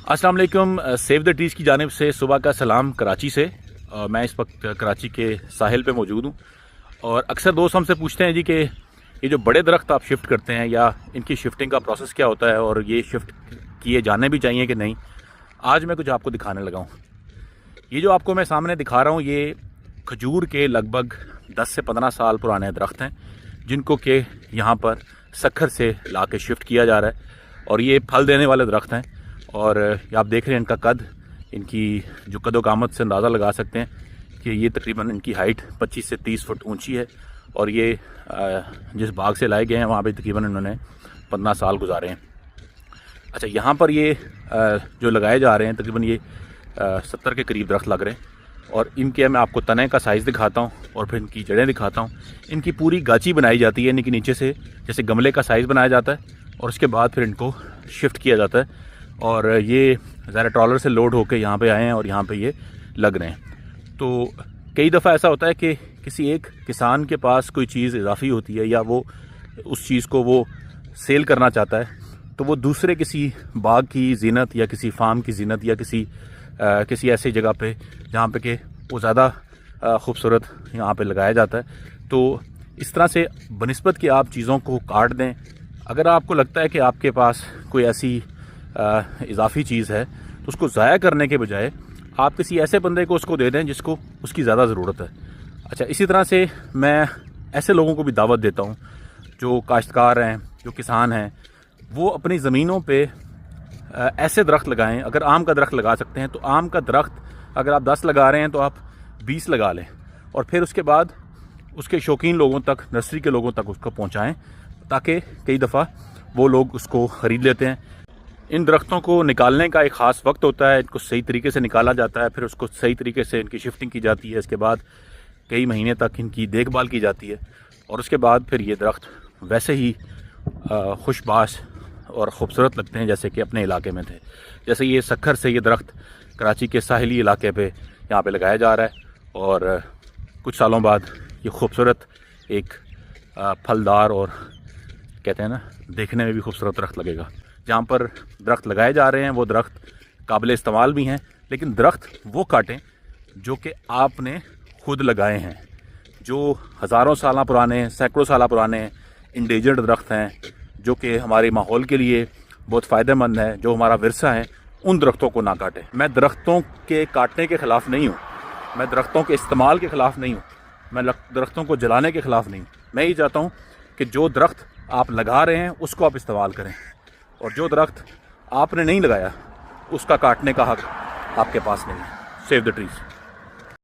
अस्सलाम वालेकुम। Save the trees की जानिब से सुबह का सलाम कराची से। मैं इस वक्त कराची के साहिल पे मौजूद हूँ और अक्सर दोस्त हमसे पूछते हैं जी कि ये जो बड़े दरख्त आप शिफ्ट करते हैं या इनकी शिफ्टिंग का प्रोसेस क्या होता है और ये शिफ्ट किए जाने भी चाहिए कि नहीं। आज मैं कुछ आपको दिखाने लगा हूँ। ये जो आपको मैं सामने दिखा रहा हूँ ये खजूर के लगभग 10 से 15 साल पुराने दरख्त हैं जिनको कि यहाँ पर सक्खर से ला के शिफ्ट किया जा रहा है और ये फल देने वाले दरख्त हैं। और आप देख रहे हैं इनका कद, इनकी जो कदो कामत से अंदाज़ा लगा सकते हैं कि ये तकरीबन इनकी हाइट 25 से 30 फुट ऊंची है। और ये जिस बाग से लाए गए हैं वहाँ पे तकरीबन इन्होंने 15 साल गुजारे हैं। अच्छा, यहाँ पर ये जो लगाए जा रहे हैं तकरीबन ये 70 के करीब दरख्त लग रहे हैं और इनके मैं आपको तने का साइज़ दिखाता हूँ और फिर इनकी जड़ें दिखाता हूँ। इनकी पूरी गाची बनाई जाती है, इनके नीचे से जैसे गमले का साइज़ बनाया जाता है और उसके बाद फिर इनको शिफ्ट किया जाता है। और ये ज़रा ट्रॉलर से लोड होकर यहाँ पे आए हैं और यहाँ पे ये लग रहे हैं। तो कई दफ़ा ऐसा होता है कि किसी एक किसान के पास कोई चीज़ इजाफी होती है या वो उस चीज़ को वो सेल करना चाहता है, तो वो दूसरे किसी बाग की ज़ीनत या किसी फार्म की ज़ीनत या किसी ऐसी जगह पे जहाँ पे कि वो ज़्यादा खूबसूरत यहाँ पे लगाया जाता है। तो इस तरह से बनिस्बत कि आप चीज़ों को काट दें, अगर आपको लगता है कि आपके पास कोई ऐसी इजाफी चीज़ है तो उसको ज़ाया करने के बजाय आप किसी ऐसे बंदे को उसको दे दें जिसको उसकी ज़्यादा ज़रूरत है। अच्छा, इसी तरह से मैं ऐसे लोगों को भी दावत देता हूँ जो काश्तकार हैं, जो किसान हैं, वो अपनी ज़मीनों पे ऐसे दरख्त लगाएं। अगर आम का दरख्त लगा सकते हैं तो आम का दरख्त अगर आप 10 लगा रहे हैं तो आप 20 लगा लें और फिर उसके बाद उसके शौकीन लोगों तक, नर्सरी के लोगों तक उसको पहुँचाएँ, ताकि कई दफ़ा वो लोग उसको ख़रीद लेते हैं। इन दरख्तों को निकालने का एक ख़ास वक्त होता है, इनको सही तरीके से निकाला जाता है, फिर उसको सही तरीके से इनकी शिफ्टिंग की जाती है। इसके बाद कई महीने तक इनकी देखभाल की जाती है और उसके बाद फिर ये दरख्त वैसे ही खुशबाश और ख़ूबसूरत लगते हैं जैसे कि अपने इलाके में थे। जैसे ये सक्खर से ये दरख्त कराची के साहिली इलाके पे यहाँ पे लगाया जा रहा है और कुछ सालों बाद ये खूबसूरत एक फलदार और कहते हैं ना देखने में भी खूबसूरत दरख्त लगेगा। जहाँ पर दरख्त लगाए जा रहे हैं वो दरख्त काबिल इस्तेमाल भी हैं, लेकिन दरख्त वो काटें जो कि आपने खुद लगाए हैं, जो हज़ारों साल पुराने, सैकड़ों साल पुराने इंडेंजर्ड दरख्त हैं, जो कि हमारे माहौल के लिए बहुत फ़ायदेमंद है, जो हमारा विरसा है। उन दरख्तों को ना काटें। मैं दरख्तों के काटने के ख़िलाफ़ नहीं हूँ, मैं दरख्तों के इस्तेमाल के ख़िलाफ़ नहीं हूँ, मैं दरख्तों को जलाने के ख़िलाफ़ नहीं हूँ। मैं ये चाहता हूँ कि जो दरख्त आप लगा रहे हैं उसको आप इस्तेमाल करें और जो दरख्त आपने नहीं लगाया उसका काटने का हक आपके पास नहीं है। Save the trees.